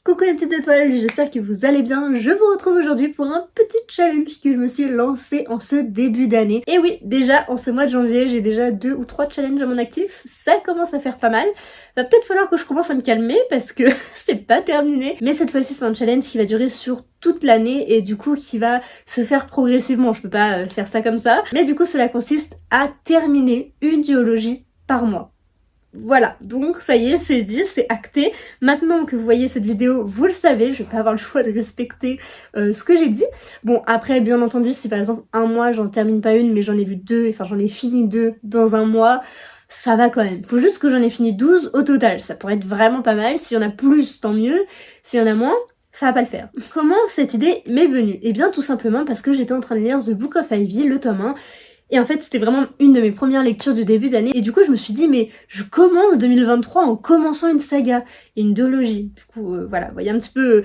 Coucou les petites étoiles, j'espère que vous allez bien. Je vous retrouve aujourd'hui pour un petit challenge que je me suis lancé en ce début d'année. Et oui, déjà en ce mois de janvier, j'ai déjà 2 ou 3 challenges à mon actif. Ça commence à faire pas mal. Va peut-être falloir que je commence à me calmer parce que c'est pas terminé. Mais cette fois-ci, c'est un challenge qui va durer sur toute l'année et du coup qui va se faire progressivement. Je peux pas faire ça comme ça. Mais du coup, cela consiste à terminer une duologie par mois. Voilà, donc ça y est, c'est dit, c'est acté. Maintenant que vous voyez cette vidéo, vous le savez, je vais pas avoir le choix de respecter ce que j'ai dit. Bon, après, bien entendu, si par exemple un mois, j'en termine pas une, mais j'en ai lu 2, enfin j'en ai fini 2 dans un mois, ça va quand même. Faut juste que j'en ai fini 12 au total, ça pourrait être vraiment pas mal. S'il y en a plus, tant mieux. S'il y en a moins, ça va pas le faire. Comment cette idée m'est venue? Eh bien tout simplement parce que j'étais en train de lire The Book of Ivy, le tome 1, et en fait, c'était vraiment une de mes premières lectures du début d'année. Et du coup, je me suis dit, mais je commence 2023 en commençant une saga et une duologie. Du coup, voilà, vous voyez un petit peu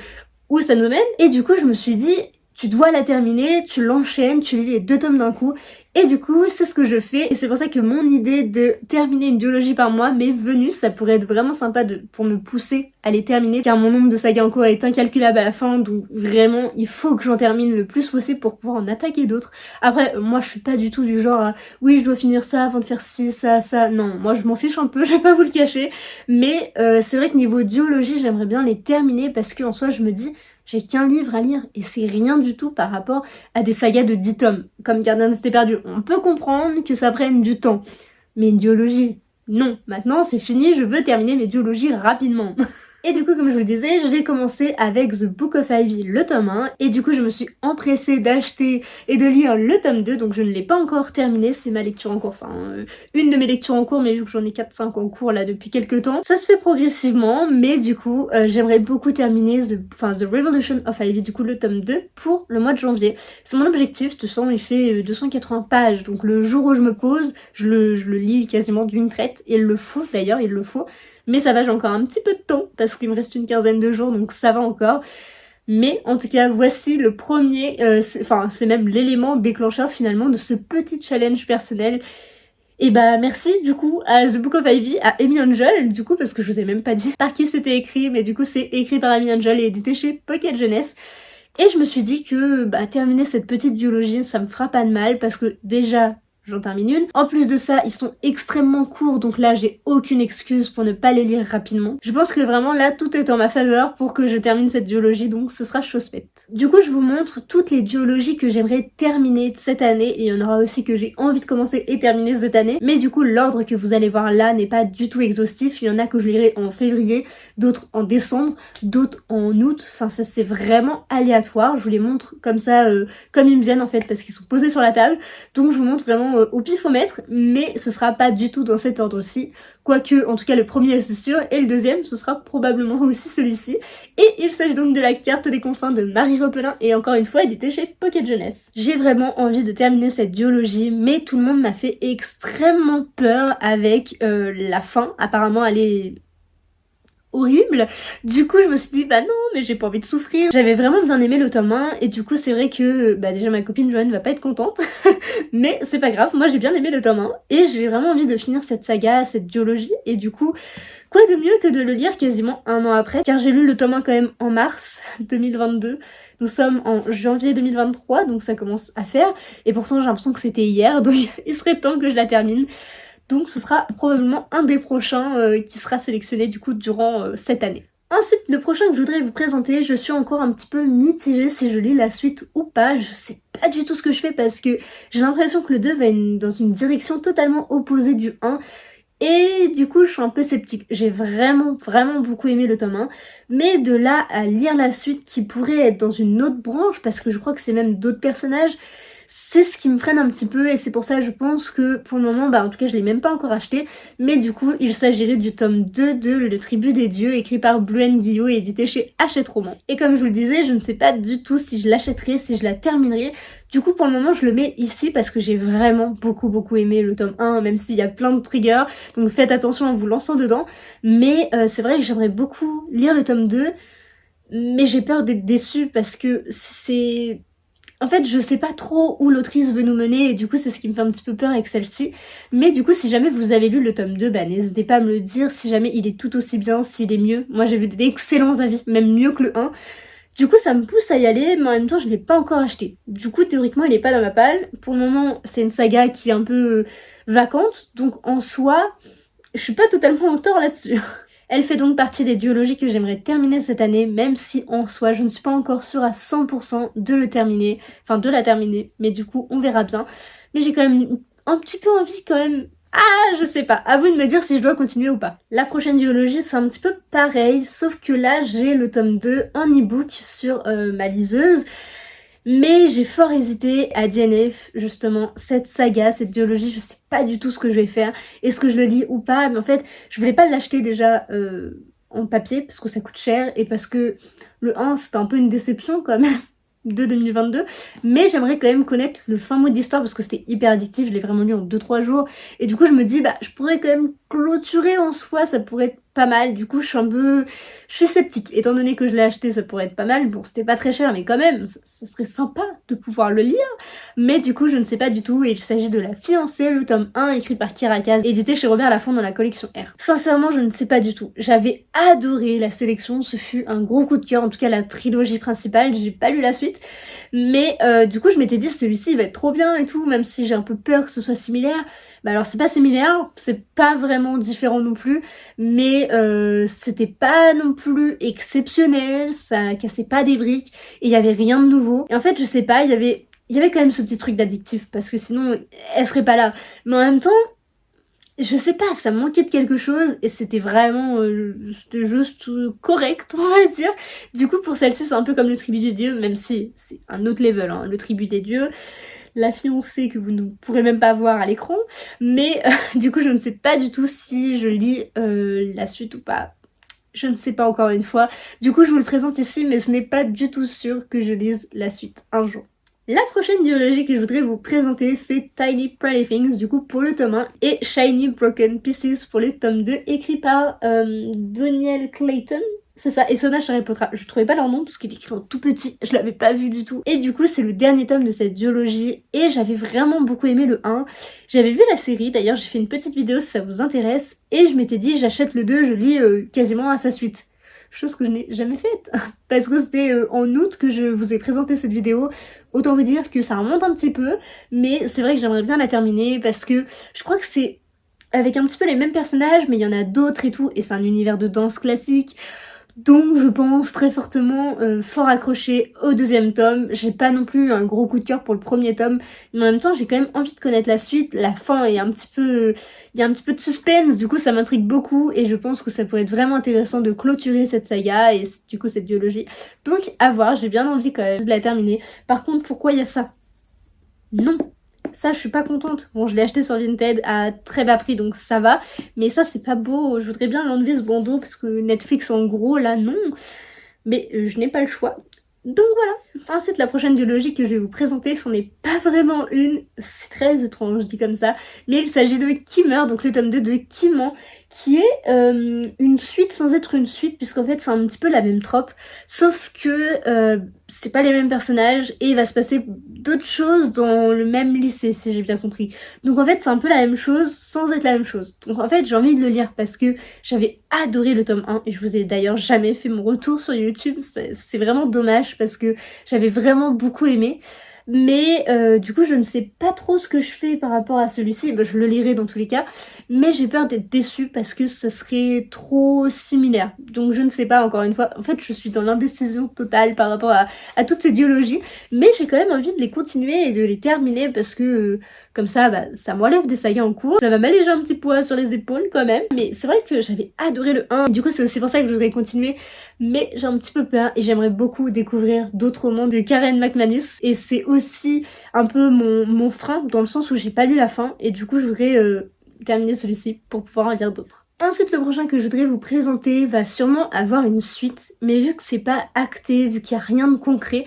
où ça nous mène. Et du coup, je me suis dit, tu dois la terminer, tu l'enchaînes, tu lis les 2 tomes d'un coup. Et du coup, c'est ce que je fais. Et c'est pour ça que mon idée de terminer une duologie par mois m'est venue. Ça pourrait être vraiment sympa pour me pousser à les terminer. Car mon nombre de sagas en cours est incalculable à la fin. Donc vraiment, il faut que j'en termine le plus possible pour pouvoir en attaquer d'autres. Après, moi, je suis pas du tout du genre à, oui, je dois finir ça avant de faire ci, ça, ça. Non, moi, je m'en fiche un peu, je vais pas vous le cacher. Mais c'est vrai que niveau duologie, j'aimerais bien les terminer parce qu'en soi, je me dis, j'ai qu'un livre à lire et c'est rien du tout par rapport à des sagas de 10 tomes, comme Gardien de Cité Perdue. On peut comprendre que ça prenne du temps, mais une duologie, non. Maintenant, c'est fini, je veux terminer mes duologies rapidement. Et du coup, comme je vous le disais, j'ai commencé avec The Book of Ivy, le tome 1, et du coup je me suis empressée d'acheter et de lire le tome 2, donc je ne l'ai pas encore terminé, c'est ma lecture en cours, enfin une de mes lectures en cours, mais vu que j'en ai 4-5 en cours là depuis quelques temps, ça se fait progressivement, mais du coup j'aimerais beaucoup terminer The Revolution of Ivy, du coup le tome 2, pour le mois de janvier. C'est mon objectif, de toute façon il fait 280 pages, donc le jour où je me pose, je le lis quasiment d'une traite, et il le faut d'ailleurs, il le faut. Mais ça va, j'ai encore un petit peu de temps, parce qu'il me reste une quinzaine de jours, donc ça va encore. Mais en tout cas, voici le premier, c'est même l'élément déclencheur finalement de ce petit challenge personnel. Et bah merci du coup à The Book of Ivy, à Amy Angel, du coup, parce que je vous ai même pas dit par qui c'était écrit, mais du coup c'est écrit par Amy Angel et édité chez Pocket Jeunesse. Et je me suis dit que terminer cette petite duologie, ça me fera pas de mal, parce que déjà, j'en termine une. En plus de ça, ils sont extrêmement courts, donc là j'ai aucune excuse pour ne pas les lire rapidement. Je pense que vraiment là tout est en ma faveur pour que je termine cette duologie, donc ce sera chose faite. Du coup je vous montre toutes les duologies que j'aimerais terminer cette année, et il y en aura aussi que j'ai envie de commencer et terminer cette année. Mais du coup l'ordre que vous allez voir là n'est pas du tout exhaustif, il y en a que je lirai en février, d'autres en décembre, d'autres en août, enfin ça c'est vraiment aléatoire. Je vous les montre comme ça, comme ils me viennent en fait, parce qu'ils sont posés sur la table, donc je vous montre vraiment au pifomètre, mais ce sera pas du tout dans cet ordre-ci, quoique en tout cas le premier c'est sûr, et le deuxième ce sera probablement aussi celui-ci. Et il s'agit donc de la carte des confins de Marie Repelin, et encore une fois édité chez Pocket Jeunesse. J'ai vraiment envie de terminer cette duologie, mais tout le monde m'a fait extrêmement peur avec la fin. Apparemment elle est horrible. Du coup je me suis dit bah non, mais j'ai pas envie de souffrir. J'avais vraiment bien aimé le tome 1, et du coup c'est vrai que déjà ma copine Joanne va pas être contente mais c'est pas grave, moi j'ai bien aimé le tome 1 et j'ai vraiment envie de finir cette saga, cette duologie, et du coup quoi de mieux que de le lire quasiment un an après, car j'ai lu le tome 1 quand même en mars 2022. Nous sommes en janvier 2023, donc ça commence à faire, et pourtant j'ai l'impression que c'était hier, donc il serait temps que je la termine. Donc ce sera probablement un des prochains qui sera sélectionné du coup durant cette année. Ensuite, le prochain que je voudrais vous présenter, je suis encore un petit peu mitigée si je lis la suite ou pas. Je sais pas du tout ce que je fais, parce que j'ai l'impression que le 2 va dans une direction totalement opposée du 1. Et du coup, je suis un peu sceptique. J'ai vraiment beaucoup aimé le tome 1. Mais de là à lire la suite qui pourrait être dans une autre branche, parce que je crois que c'est même d'autres personnages, c'est ce qui me freine un petit peu, et c'est pour ça je pense que pour le moment, en tout cas je l'ai même pas encore acheté, mais du coup il s'agirait du tome 2 de Le Tribut des Dieux, écrit par Bluen Guillot et édité chez Hachette Roman. Et comme je vous le disais, je ne sais pas du tout si je l'achèterai, si je la terminerai. Du coup pour le moment je le mets ici parce que j'ai vraiment beaucoup aimé le tome 1, même s'il y a plein de triggers, donc faites attention en vous lançant dedans. Mais c'est vrai que j'aimerais beaucoup lire le tome 2, mais j'ai peur d'être déçue parce que En fait, je sais pas trop où l'autrice veut nous mener et du coup c'est ce qui me fait un petit peu peur avec celle-ci. Mais du coup si jamais vous avez lu le tome 2, bah n'hésitez pas à me le dire si jamais il est tout aussi bien, s'il est mieux. Moi j'ai vu d'excellents avis, même mieux que le 1. Du coup ça me pousse à y aller, mais en même temps je l'ai pas encore acheté. Du coup théoriquement il est pas dans ma palle. Pour le moment c'est une saga qui est un peu vacante, donc en soi je suis pas totalement en tort là-dessus. Elle fait donc partie des duologies que j'aimerais terminer cette année, même si en soi je ne suis pas encore sûre à 100% de le terminer, enfin de la terminer, mais du coup on verra bien. Mais j'ai quand même un petit peu envie quand même. Ah, je sais pas, à vous de me dire si je dois continuer ou pas. La prochaine duologie c'est un petit peu pareil, sauf que là j'ai le tome 2 en e-book sur ma liseuse. Mais j'ai fort hésité à DNF, justement, cette saga, cette duologie, je sais pas du tout ce que je vais faire, est-ce que je le lis ou pas, mais en fait, je voulais pas l'acheter déjà en papier, parce que ça coûte cher, et parce que le 1, c'était un peu une déception quand même, de 2022, mais j'aimerais quand même connaître le fin mot de l'histoire, parce que c'était hyper addictif, je l'ai vraiment lu en 2-3 jours, et du coup je me dis, bah, je pourrais quand même clôturer en soi, ça pourrait être pas mal, du coup je suis sceptique, étant donné que je l'ai acheté ça pourrait être pas mal, bon c'était pas très cher mais quand même, ça serait sympa de pouvoir le lire, mais du coup je ne sais pas du tout et il s'agit de La Fiancée, le tome 1 écrit par Kira Kaz, édité chez Robert Laffont dans la collection R. Sincèrement je ne sais pas du tout, j'avais adoré la sélection, ce fut un gros coup de cœur, en tout cas la trilogie principale, j'ai pas lu la suite, mais du coup je m'étais dit celui-ci il va être trop bien et tout, même si j'ai un peu peur que ce soit similaire. Bah alors c'est pas similaire, c'est pas vraiment différent non plus, mais c'était pas non plus exceptionnel, ça cassait pas des briques, et il y avait rien de nouveau. Et en fait je sais pas, il y avait quand même ce petit truc d'addictif, parce que sinon elle serait pas là. Mais en même temps, je sais pas, ça manquait de quelque chose, et c'était vraiment, c'était juste correct, on va dire. Du coup pour celle-ci c'est un peu comme le Tribut des Dieux, même si c'est un autre level, hein, le Tribut des Dieux. La Fiancée que vous ne pourrez même pas voir à l'écran, mais du coup je ne sais pas du tout si je lis la suite ou pas, je ne sais pas encore une fois, du coup je vous le présente ici mais ce n'est pas du tout sûr que je lise la suite un jour. La prochaine duologie que je voudrais vous présenter c'est Tiny Pretty Things du coup pour le tome 1 et Shiny Broken Pieces pour le tome 2 écrit par Daniel Clayton. C'est ça, et Sona Sharipotra. Je trouvais pas leur nom parce qu'il est écrit en tout petit, je l'avais pas vu du tout. Et du coup, c'est le dernier tome de cette duologie et j'avais vraiment beaucoup aimé le 1. J'avais vu la série, d'ailleurs j'ai fait une petite vidéo si ça vous intéresse, et je m'étais dit j'achète le 2, je lis quasiment à sa suite. Chose que je n'ai jamais faite, parce que c'était en août que je vous ai présenté cette vidéo. Autant vous dire que ça remonte un petit peu, mais c'est vrai que j'aimerais bien la terminer parce que je crois que c'est avec un petit peu les mêmes personnages, mais il y en a d'autres et tout, et c'est un univers de danse classique. Donc je pense très fortement fort accroché au deuxième tome. J'ai pas non plus un gros coup de cœur pour le premier tome, mais en même temps j'ai quand même envie de connaître la suite. La fin est un petit peu... Il y a un petit peu de suspense, du coup ça m'intrigue beaucoup et je pense que ça pourrait être vraiment intéressant de clôturer cette saga et du coup cette duologie. Donc à voir, j'ai bien envie quand même de la terminer. Par contre pourquoi il y a ça? Non, ça je suis pas contente. Bon je l'ai acheté sur Vinted à très bas prix donc ça va, mais ça c'est pas beau, je voudrais bien l'enlever ce bandeau parce que Netflix en gros là non, mais je n'ai pas le choix. Donc voilà. Ensuite la prochaine duologie que je vais vous présenter, c'en est pas vraiment une, c'est très étrange dit comme ça, mais il s'agit de Kimmer, donc le tome 2 de Kimman, qui est une suite sans être une suite, puisqu'en fait c'est un petit peu la même trope, sauf que c'est pas les mêmes personnages et il va se passer d'autres choses dans le même lycée si j'ai bien compris. Donc en fait c'est un peu la même chose sans être la même chose. Donc en fait j'ai envie de le lire parce que j'avais adoré le tome 1 et je vous ai d'ailleurs jamais fait mon retour sur YouTube, c'est vraiment dommage parce que j'avais vraiment beaucoup aimé. Mais du coup je ne sais pas trop ce que je fais par rapport à celui-ci, bah, je le lirai dans tous les cas, mais j'ai peur d'être déçue parce que ce serait trop similaire, donc je ne sais pas, encore une fois, en fait je suis dans l'indécision totale par rapport à toutes ces duologies, mais j'ai quand même envie de les continuer et de les terminer parce que comme ça, bah, ça m'enlève des sagas en cours, ça va m'alléger un petit poids sur les épaules quand même, mais c'est vrai que j'avais adoré le 1, du coup c'est aussi pour ça que je voudrais continuer, mais j'ai un petit peu peur et j'aimerais beaucoup découvrir d'autres romans de Karen McManus, et c'est aussi un peu mon frein dans le sens où j'ai pas lu la fin et du coup je voudrais terminer celui-ci pour pouvoir en lire d'autres. Ensuite le prochain que je voudrais vous présenter va sûrement avoir une suite, mais vu que c'est pas acté, vu qu'il n'y a rien de concret,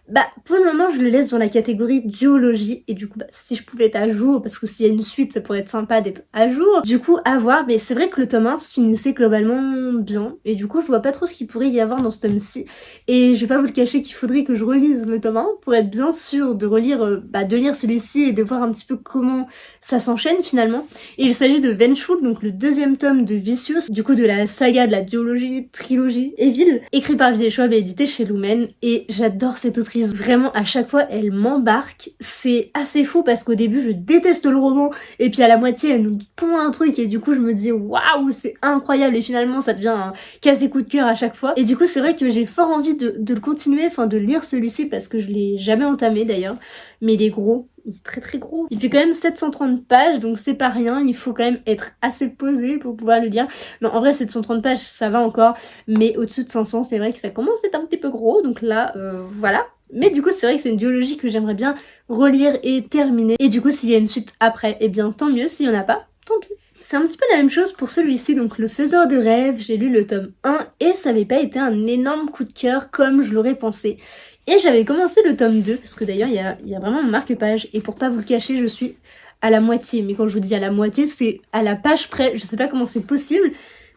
Bah pour le moment je le laisse dans la catégorie duologie et du coup bah, si je pouvais être à jour, parce que s'il y a une suite ça pourrait être sympa d'être à jour, du coup à voir, mais c'est vrai que le tome 1 se finissait globalement bien et du coup je vois pas trop ce qu'il pourrait y avoir dans ce tome-ci et je vais pas vous le cacher qu'il faudrait que je relise le tome 1 pour être bien sûre de relire, de lire celui-ci et de voir un petit peu comment ça s'enchaîne finalement. Et il s'agit de Vengeful, donc le deuxième tome de Vicious, du coup de la saga de la duologie, trilogie Evil, écrit par V.J. Schwab et édité chez Lumen. Et j'adore cette autrice, vraiment à chaque fois elle m'embarque. C'est assez fou parce qu'au début je déteste le roman et puis à la moitié elle nous pond un truc et du coup je me dis waouh c'est incroyable et finalement ça devient un quasi coup de cœur à chaque fois. Et du coup c'est vrai que j'ai fort envie de le continuer, enfin de lire celui-ci parce que je l'ai jamais entamé d'ailleurs, mais il est gros. Il est très très gros. Il fait quand même 730 pages, donc c'est pas rien. Il faut quand même être assez posé pour pouvoir le lire. Non, en vrai, 730 pages, ça va encore. Mais au-dessus de 500, c'est vrai que ça commence à être un petit peu gros. Donc là, voilà. Mais du coup, c'est vrai que c'est une duologie que j'aimerais bien relire et terminer. Et du coup, s'il y a une suite après, eh bien tant mieux. S'il y en a pas, tant pis. C'est un petit peu la même chose pour celui-ci, donc Le Faiseur de Rêves. J'ai lu le tome 1 et ça n'avait pas été un énorme coup de cœur comme je l'aurais pensé. Et j'avais commencé le tome 2, parce que d'ailleurs il y a vraiment un marque-page, et pour pas vous le cacher, je suis à la moitié. Mais quand je vous dis à la moitié, c'est à la page près, je sais pas comment c'est possible.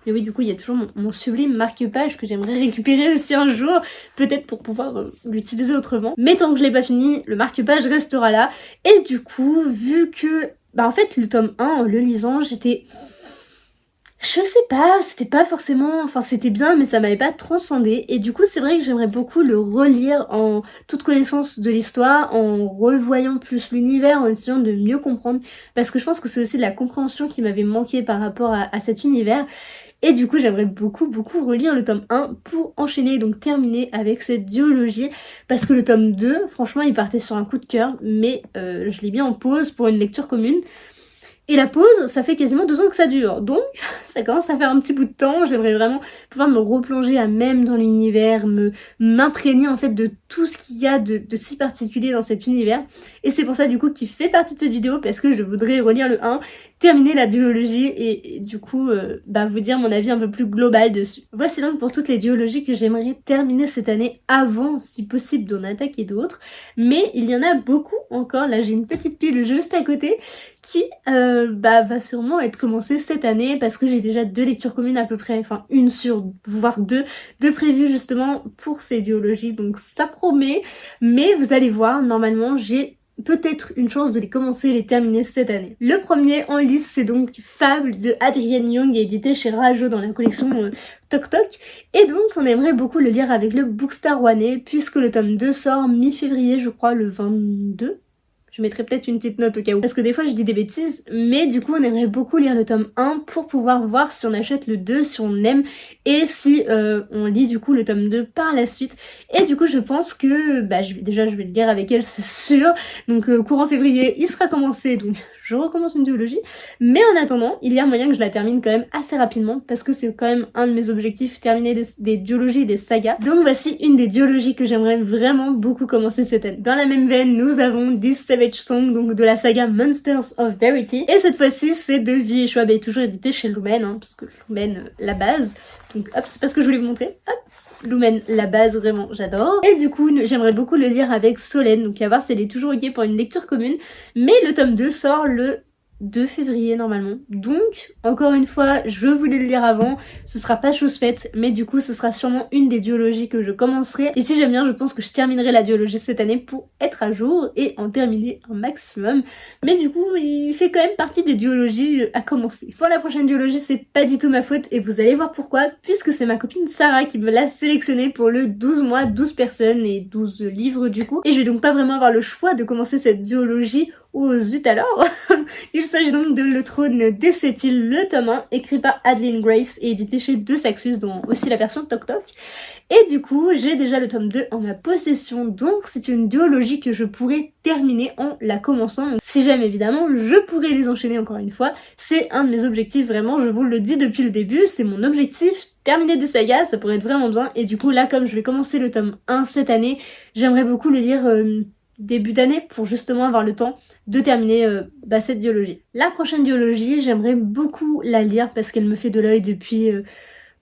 Mais oui, du coup, il y a toujours mon sublime marque-page que j'aimerais récupérer aussi un jour, peut-être pour pouvoir l'utiliser autrement. Mais tant que je l'ai pas fini, le marque-page restera là. Et du coup, vu que... en fait, le tome 1, en le lisant, j'étais... Je sais pas, c'était pas forcément... Enfin, c'était bien, mais ça m'avait pas transcendé. Et du coup, c'est vrai que j'aimerais beaucoup le relire en toute connaissance de l'histoire, en revoyant plus l'univers, en essayant de mieux comprendre. Parce que je pense que c'est aussi de la compréhension qui m'avait manqué par rapport à cet univers. Et du coup, j'aimerais beaucoup relire le tome 1 pour enchaîner, donc terminer avec cette duologie. Parce que le tome 2, franchement, il partait sur un coup de cœur, mais je l'ai mis en pause pour une lecture commune. Et la pause, ça fait quasiment 2 ans que ça dure, donc ça commence à faire un petit bout de temps. J'aimerais vraiment pouvoir me replonger à même dans l'univers, m'imprégner en fait de tout ce qu'il y a de si particulier dans cet univers. Et c'est pour ça du coup qu'il fait partie de cette vidéo, parce que je voudrais relire le 1, terminer la duologie et du coup vous dire mon avis un peu plus global dessus. Voici donc pour toutes les duologies que j'aimerais terminer cette année avant, si possible, d'en attaquer d'autres. Mais il y en a beaucoup encore, là j'ai une petite pile juste à côté qui va sûrement être commencée cette année parce que j'ai déjà 2 lectures communes à peu près, enfin une sur, voire deux prévues justement pour ces duologies, donc ça promet. Mais vous allez voir, normalement j'ai peut-être une chance de les commencer et les terminer cette année. Le premier en liste, c'est donc Fable de Adrienne Young, édité chez Rajo dans la collection Toc Toc. Et donc on aimerait beaucoup le lire avec le Bookstar Rouennais puisque le tome 2 sort mi-février, je crois, le 22. Je mettrai peut-être une petite note au cas où, parce que des fois je dis des bêtises, mais du coup on aimerait beaucoup lire le tome 1 pour pouvoir voir si on achète le 2, si on aime, et si on lit du coup le tome 2 par la suite. Et du coup je pense que je vais le lire avec elle, c'est sûr. Donc courant février il sera commencé, donc je recommence une duologie. Mais en attendant, il y a moyen que je la termine quand même assez rapidement, parce que c'est quand même un de mes objectifs, terminer des duologies et des sagas. Donc voici une des duologies que j'aimerais vraiment beaucoup commencer cette année. Dans la même veine, nous avons This Savage Song, donc de la saga Monsters of Verity. Et cette fois-ci, c'est de V.J. Schwab, et toujours édité chez Lumen, parce que Lumen, la base. Donc hop, c'est pas ce que je voulais vous montrer. Hop, Lumen, la base, vraiment, j'adore. Et du coup, j'aimerais beaucoup le lire avec Solène, donc à voir si elle est toujours ok pour une lecture commune. Mais le tome 2 sort le 2 février normalement. Donc, encore une fois, je voulais le lire avant, ce sera pas chose faite, mais du coup ce sera sûrement une des duologies que je commencerai. Et si j'aime bien, je pense que je terminerai la duologie cette année pour être à jour et en terminer un maximum. Mais du coup, il fait quand même partie des duologies à commencer. Pour la prochaine duologie, c'est pas du tout ma faute et vous allez voir pourquoi, puisque c'est ma copine Sarah qui me l'a sélectionné pour le 12 mois, 12 personnes et 12 livres du coup. Et je vais donc pas vraiment avoir le choix de commencer cette duologie. Oh zut alors. Il s'agit donc de Le Trône des Sept Îles, le tome 1, écrit par Adeline Grace et édité chez De Saxus, dont aussi la version Toc Toc. Et du coup, j'ai déjà le tome 2 en ma possession, donc c'est une duologie que je pourrais terminer en la commençant. Donc, si j'aime évidemment, je pourrais les enchaîner encore une fois. C'est un de mes objectifs, vraiment, je vous le dis depuis le début, c'est mon objectif. Terminer des sagas, ça pourrait être vraiment bien. Et du coup, là, comme je vais commencer le tome 1 cette année, j'aimerais beaucoup le lire début d'année pour justement avoir le temps de terminer cette duologie. La prochaine duologie, j'aimerais beaucoup la lire parce qu'elle me fait de l'œil depuis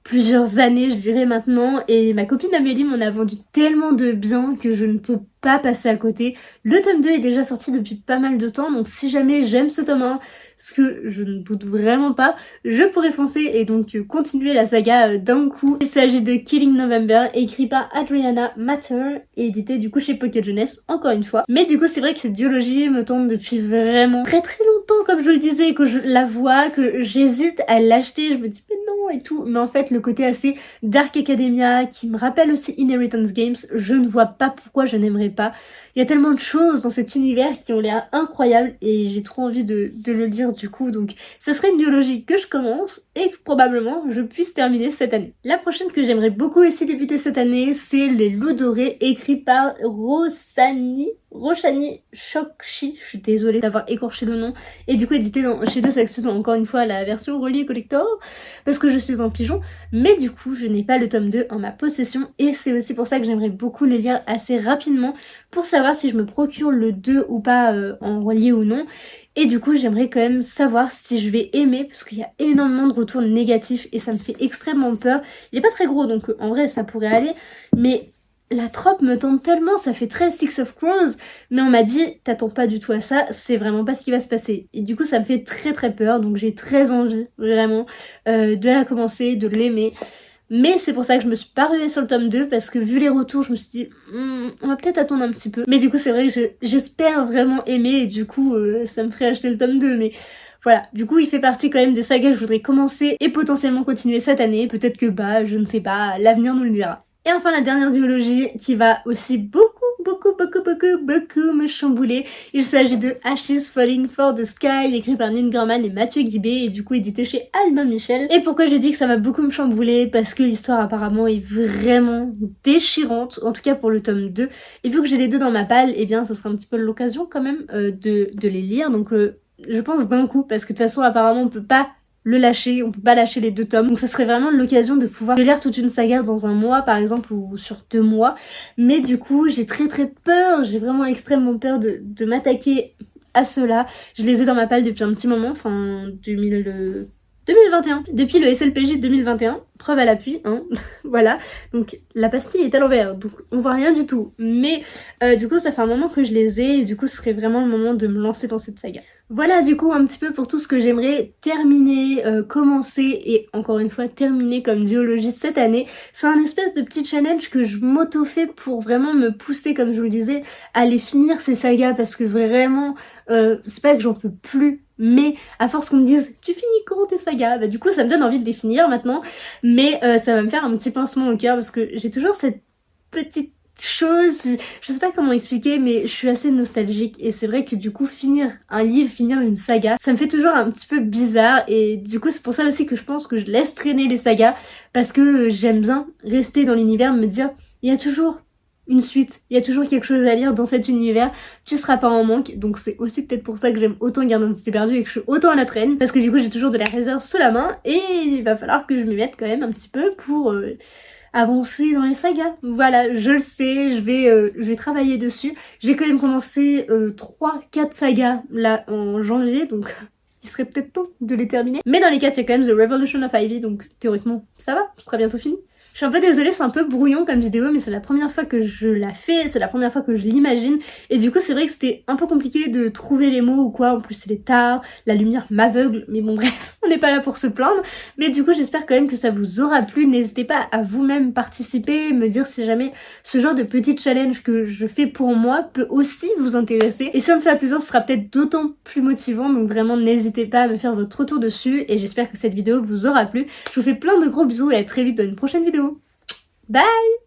plusieurs années, je dirais maintenant, et ma copine Amélie m'en a vendu tellement de bien que je ne peux pas passer à côté. Le tome 2 est déjà sorti depuis pas mal de temps, donc si jamais j'aime ce tome 1, ce que je ne doute vraiment pas, je pourrais foncer et donc continuer la saga d'un coup. Il s'agit de Killing November, écrit par Adriana Matter et édité du coup chez Pocket Jeunesse, encore une fois. Mais du coup c'est vrai que cette duologie me tente depuis vraiment très longtemps, comme je le disais, que je la vois, que j'hésite à l'acheter, je me dis mais non et tout, mais en fait le côté assez Dark Academia qui me rappelle aussi Inheritance Games, je ne vois pas pourquoi je n'aimerais pas. Il y a tellement de choses dans cet univers qui ont l'air incroyables et j'ai trop envie de le lire du coup, donc ce serait une duologie que je commence et que probablement je puisse terminer cette année. La prochaine que j'aimerais beaucoup aussi débuter cette année, c'est Les Loups Dorés, écrit par Roshani Chokshi, je suis désolée d'avoir écorché le nom, et du coup édité chez Deux Sexes, encore une fois la version reliée collector, parce que je suis un pigeon, mais du coup je n'ai pas le tome 2 en ma possession, et c'est aussi pour ça que j'aimerais beaucoup le lire assez rapidement, pour savoir si je me procure le 2 ou pas en relié ou non. Et du coup j'aimerais quand même savoir si je vais aimer, parce qu'il y a énormément de retours négatifs et ça me fait extrêmement peur. Il est pas très gros donc en vrai ça pourrait aller, mais la trope me tente tellement, ça fait très Six of Crows, mais on m'a dit t'attends pas du tout à ça, c'est vraiment pas ce qui va se passer. Et du coup ça me fait très peur, donc j'ai très envie vraiment de la commencer, de l'aimer. Mais c'est pour ça que je me suis pas ruée sur le tome 2, parce que vu les retours je me suis dit on va peut-être attendre un petit peu. Mais du coup c'est vrai que j'espère vraiment aimer et du coup ça me ferait acheter le tome 2, mais voilà, du coup il fait partie quand même des sagas que je voudrais commencer et potentiellement continuer cette année. Peut-être que je ne sais pas, l'avenir nous le dira. Et enfin la dernière duologie qui va aussi beaucoup me chambouler. Il s'agit de Ashes Falling for the Sky, écrit par Neil Gaiman et Mathieu Guibé et du coup édité chez Albin Michel. Et pourquoi je dis que ça va beaucoup me chambouler? Parce que l'histoire apparemment est vraiment déchirante, en tout cas pour le tome 2. Et vu que j'ai les deux dans ma palle, et bien ça sera un petit peu l'occasion quand même de les lire. Donc je pense d'un coup, parce que de toute façon apparemment on peut pas le lâcher, on peut pas lâcher les 2 tomes, donc ça serait vraiment l'occasion de pouvoir lire toute une saga dans un mois par exemple, ou sur 2 mois, mais du coup j'ai très peur, j'ai vraiment extrêmement peur de m'attaquer à cela. Je les ai dans ma palle depuis un petit moment, enfin 2021, depuis le SLPJ 2021, preuve à l'appui, hein, voilà, donc la pastille est à l'envers, donc on voit rien du tout, mais du coup ça fait un moment que je les ai, et du coup ce serait vraiment le moment de me lancer dans cette saga. Voilà du coup un petit peu pour tout ce que j'aimerais terminer, commencer et encore une fois terminer comme duologie cette année. C'est un espèce de petit challenge que je m'auto-fais pour vraiment me pousser, comme je vous le disais, à aller finir ces sagas, parce que vraiment, c'est pas que j'en peux plus, mais à force qu'on me dise tu finis quand tes sagas, bah du coup ça me donne envie de les finir maintenant, mais ça va me faire un petit pincement au cœur parce que j'ai toujours cette petite chose, je sais pas comment expliquer, mais je suis assez nostalgique et c'est vrai que du coup finir un livre, finir une saga, ça me fait toujours un petit peu bizarre, et du coup c'est pour ça aussi que je pense que je laisse traîner les sagas, parce que j'aime bien rester dans l'univers, me dire il y a toujours une suite, il y a toujours quelque chose à lire dans cet univers, tu seras pas en manque. Donc c'est aussi peut-être pour ça que j'aime autant Garden City Perdu et que je suis autant à la traîne, parce que du coup j'ai toujours de la réserve sous la main et il va falloir que je m'y mette quand même un petit peu pour avancer dans les sagas. Voilà, je le sais, je vais travailler dessus. J'ai quand même commencé 3-4 sagas là en janvier, donc il serait peut-être temps de les terminer. Mais dans les 4 il y a quand même The Revolution of Ivy, donc théoriquement ça va, ce sera bientôt fini. Je suis un peu désolée, c'est un peu brouillon comme vidéo, mais c'est la première fois que je la fais, c'est la première fois que je l'imagine, et du coup c'est vrai que c'était un peu compliqué de trouver les mots ou quoi, en plus il est tard, la lumière m'aveugle, mais bon bref, on n'est pas là pour se plaindre, mais du coup j'espère quand même que ça vous aura plu. N'hésitez pas à vous-même participer, me dire si jamais ce genre de petit challenge que je fais pour moi peut aussi vous intéresser, et si on me fait la plusieurs ce sera peut-être d'autant plus motivant, donc vraiment n'hésitez pas à me faire votre retour dessus, et j'espère que cette vidéo vous aura plu. Je vous fais plein de gros bisous et à très vite dans une prochaine vidéo. Bye!